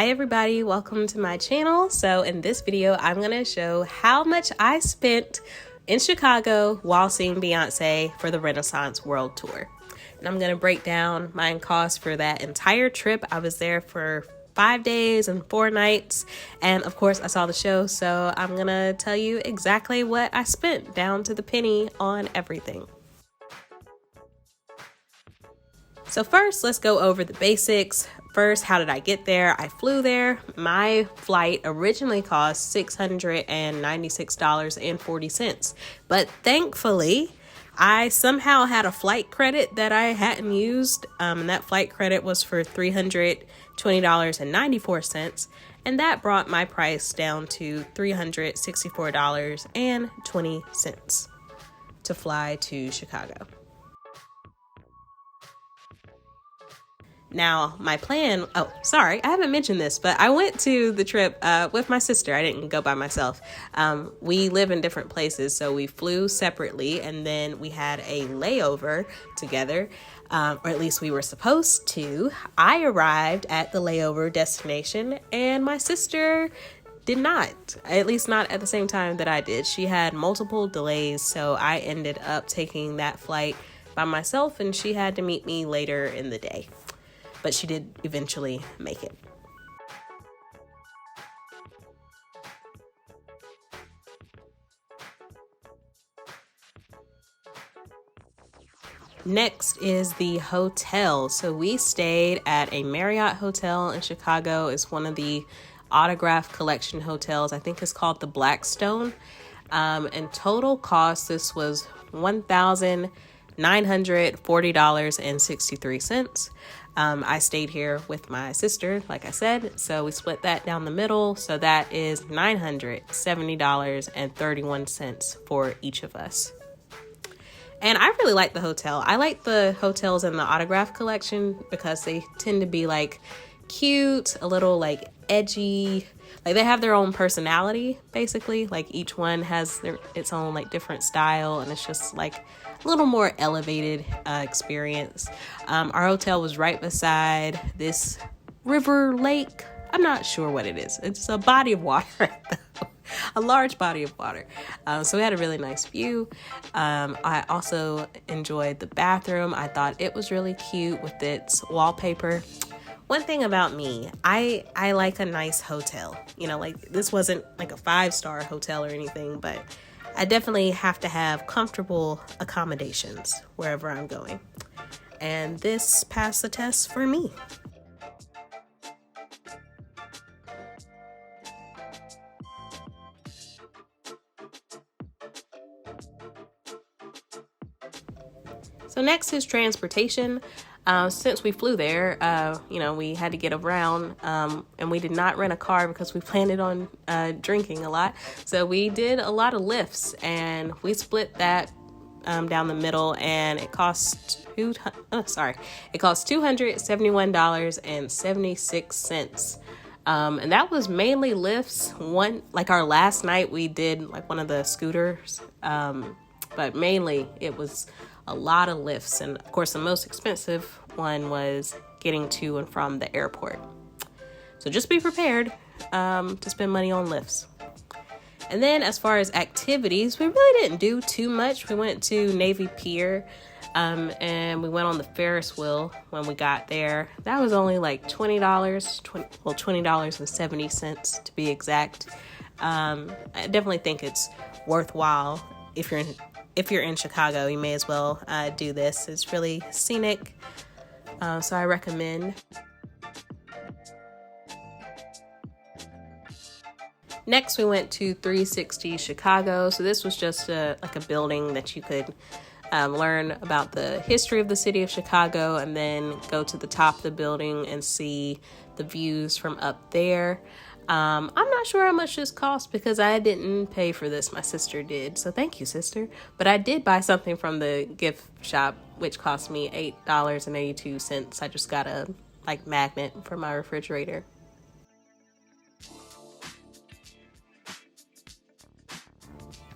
Hi everybody, welcome to my channel. So in this video, I'm going to show how much I spent in Chicago while seeing Beyoncé for the Renaissance World Tour. And I'm going to break down my costs for that entire trip. I was there for 5 days and 4 nights. And of course I saw the show, so I'm going to tell you exactly what I spent down to the penny on everything. So first, let's go over the basics. First, how did I get there? I flew there. My flight originally cost $696.40. But thankfully, I somehow had a flight credit that I hadn't used. And that flight credit was for $320.94. And that brought my price down to $364.20 to fly to Chicago. Now, my plan, I haven't mentioned this, but I went to the trip with my sister. I didn't go by myself. We live in different places, so we flew separately, and then we had a layover together, or at least we were supposed to. I arrived at the layover destination, and my sister did not, at least not at the same time that I did. She had multiple delays, so I ended up taking that flight by myself, and she had to meet me later in the day. But she did eventually make it. Next is the hotel. So we stayed at a Marriott hotel in Chicago. It's one of the autograph collection hotels. I think it's called the Blackstone. And total cost, this was $1,940.63. I stayed here with my sister, like I said, so we split that down the middle. So that is $970.31 for each of us. And I really like the hotel. I like the hotels in the autograph collection because they tend to be like cute, a little like edgy. Like they have their own personality, basically. Like each one has its own like different style, and it's just like a little more elevated experience. Our hotel was right beside this river lake. I'm not sure what it is. It's a body of water, a large body of water. So we had a really nice view. I also enjoyed the bathroom. I thought it was really cute with its wallpaper. One thing about me, I like a nice hotel. You know, like this wasn't like a 5-star hotel or anything, but I definitely have to have comfortable accommodations wherever I'm going. And this passed the test for me. So next is transportation. Since we flew there, we had to get around, and we did not rent a car because we planned on drinking a lot. So we did a lot of lifts, and we split that down the middle, and it cost $271.76. And that was mainly lifts. Our last night we did like one of the scooters, but mainly it was a lot of lifts. And of course the most expensive one was getting to and from the airport. So just be prepared to spend money on lifts. And then as far as activities, we really didn't do too much. We went to Navy Pier, and we went on the Ferris wheel when we got there. That was only like $20.70 to be exact. I definitely think it's worthwhile. If you're in Chicago, you may as well do this. It's really scenic, so I recommend. Next, we went to 360 Chicago. So this was just like a building that you could learn about the history of the city of Chicago, and then go to the top of the building and see the views from up there. I'm not sure how much this cost because I didn't pay for this. My sister did. So thank you, sister. But I did buy something from the gift shop, which cost me $8.82. I just got a magnet for my refrigerator.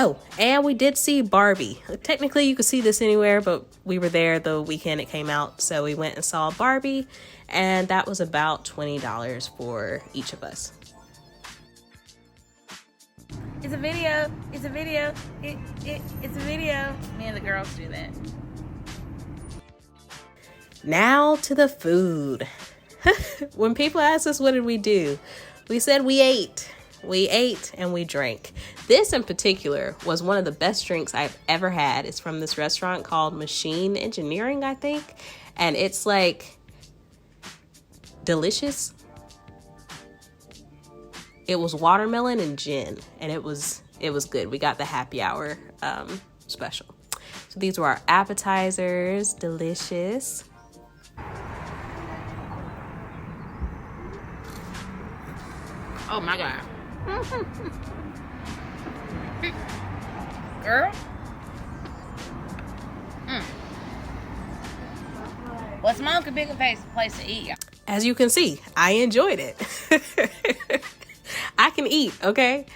Oh, and we did see Barbie. Technically, you could see this anywhere, but we were there the weekend it came out. So we went and saw Barbie, and that was about $20 for each of us. It's a video. It's a video. It's a video. Me and the girls do that. Now to the food. When people ask us what did we do, we said we ate. We ate and we drank. This in particular was one of the best drinks I've ever had. It's from this restaurant called Machine Engineering, I think. And it's like delicious. It was watermelon and gin, and it was good. We got the happy hour special. So these were our appetizers, delicious. Oh my God. Girl. Well, Smoke a bigger place to eat, y'all. As you can see, I enjoyed it. I can eat, okay?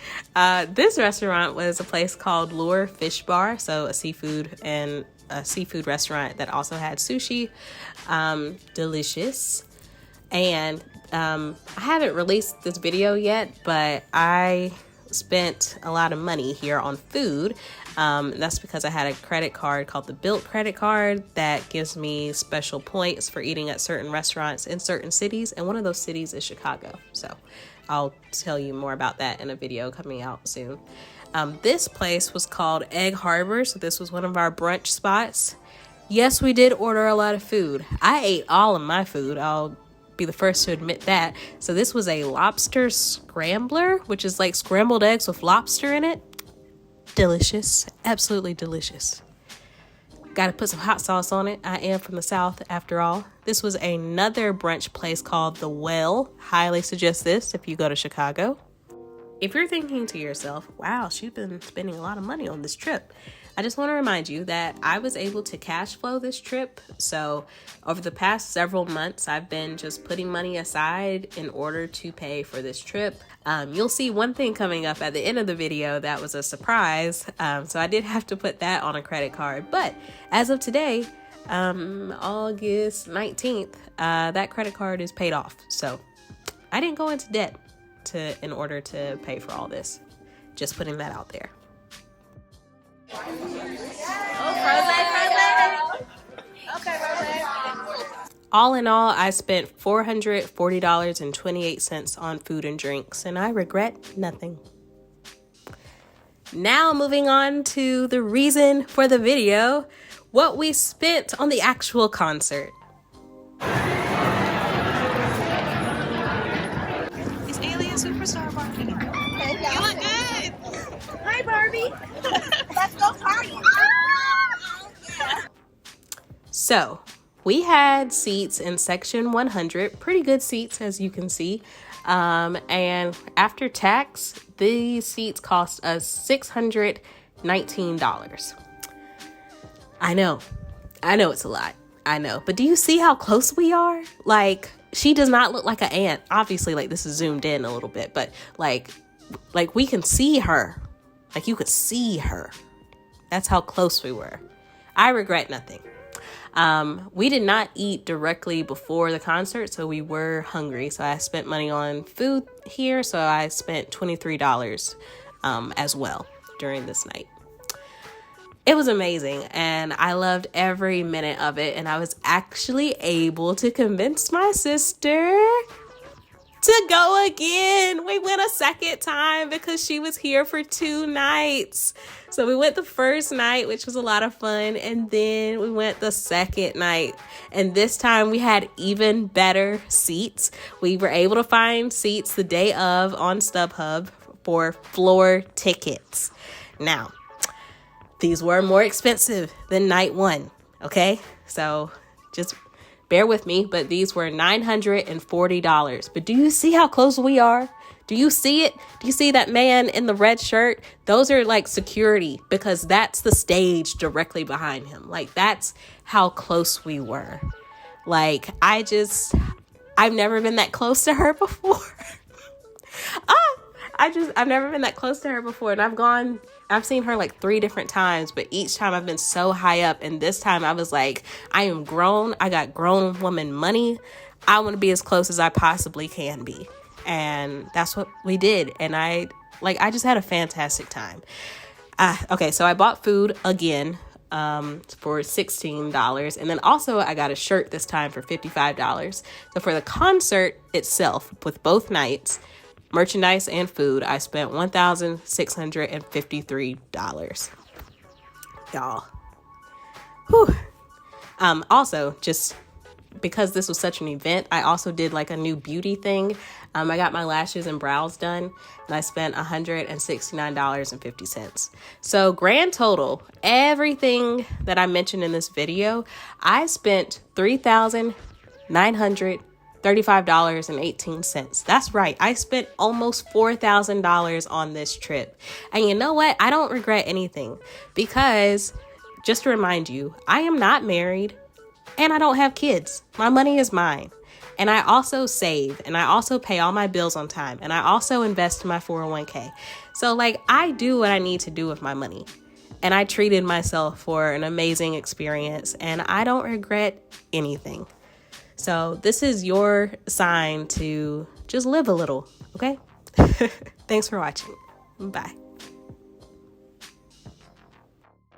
This restaurant was a place called Lure Fish Bar, so a seafood restaurant that also had sushi. Delicious. And I haven't released this video yet, but I spent a lot of money here on food. That's because I had a credit card called the Built credit card that gives me special points for eating at certain restaurants in certain cities, and one of those cities is Chicago. So I'll tell you more about that in a video coming out soon. This place was called Egg Harbor, so this was one of our brunch spots. Yes, we did order a lot of food. I ate all of my food. I'll be the first to admit that. So this was a lobster scrambler, which is like scrambled eggs with lobster in it. Delicious. Absolutely delicious. Got to put some hot sauce on it. I am from the South after all. This was another brunch place called The Well. Highly suggest this if you go to Chicago. If you're thinking to yourself, wow, she's been spending a lot of money on this trip, I just want to remind you that I was able to cash flow this trip. So over the past several months, I've been just putting money aside in order to pay for this trip. You'll see one thing coming up at the end of the video that was a surprise. So I did have to put that on a credit card. But as of today, August 19th, that credit card is paid off. So I didn't go into debt in order to pay for all this. Just putting that out there. All in all, I spent $440.28 on food and drinks, and I regret nothing. Now moving on to the reason for the video, what we spent on the actual concert. It's Alien Superstar Barbie. Hey, You look good. hi, Barbie. Let's go party. So, we had seats in section 100, pretty good seats as you can see. And after tax, these seats cost us $619. I know it's a lot. I know. But do you see how close we are? Like, she does not look like an ant. Obviously, like, this is zoomed in a little bit, but like we can see her. Like, you could see her. That's how close we were. I regret nothing. We did not eat directly before the concert, so we were hungry. So I spent money on food here. So I spent $23 as well during this night. It was amazing, and I loved every minute of it. And I was actually able to convince my sister to go again. We went a second time because she was here for 2 nights. So we went the first night, which was a lot of fun. And then we went the second night. And this time we had even better seats. We were able to find seats the day of on StubHub for floor tickets. Now, these were more expensive than night 1. Okay, so just bear with me, but these were $940. But do you see how close we are? Do you see it? Do you see that man in the red shirt? Those are like security, because that's the stage directly behind him. Like, that's how close we were. Like, I've never been that close to her before. I've never been that close to her before. And I've I've seen her like 3 different times, but each time I've been so high up. And this time I was like, I am grown. I got grown woman money. I want to be as close as I possibly can be. And that's what we did. And I just had a fantastic time. Okay, so I bought food again for $16. And then also I got a shirt this time for $55. So for the concert itself, with both nights, merchandise and food, I spent $1,653. Y'all. Whew. Also, just because this was such an event, I also did like a new beauty thing. I got my lashes and brows done, and I spent $169.50. So grand total, everything that I mentioned in this video, I spent $3,935.18. That's right. I spent almost $4,000 on this trip. And you know what? I don't regret anything, because just to remind you, I am not married and I don't have kids. My money is mine. And I also save, and I also pay all my bills on time, and I also invest in my 401k. So like, I do what I need to do with my money. And I treated myself for an amazing experience, and I don't regret anything. So this is your sign to just live a little, okay? Thanks for watching. Bye.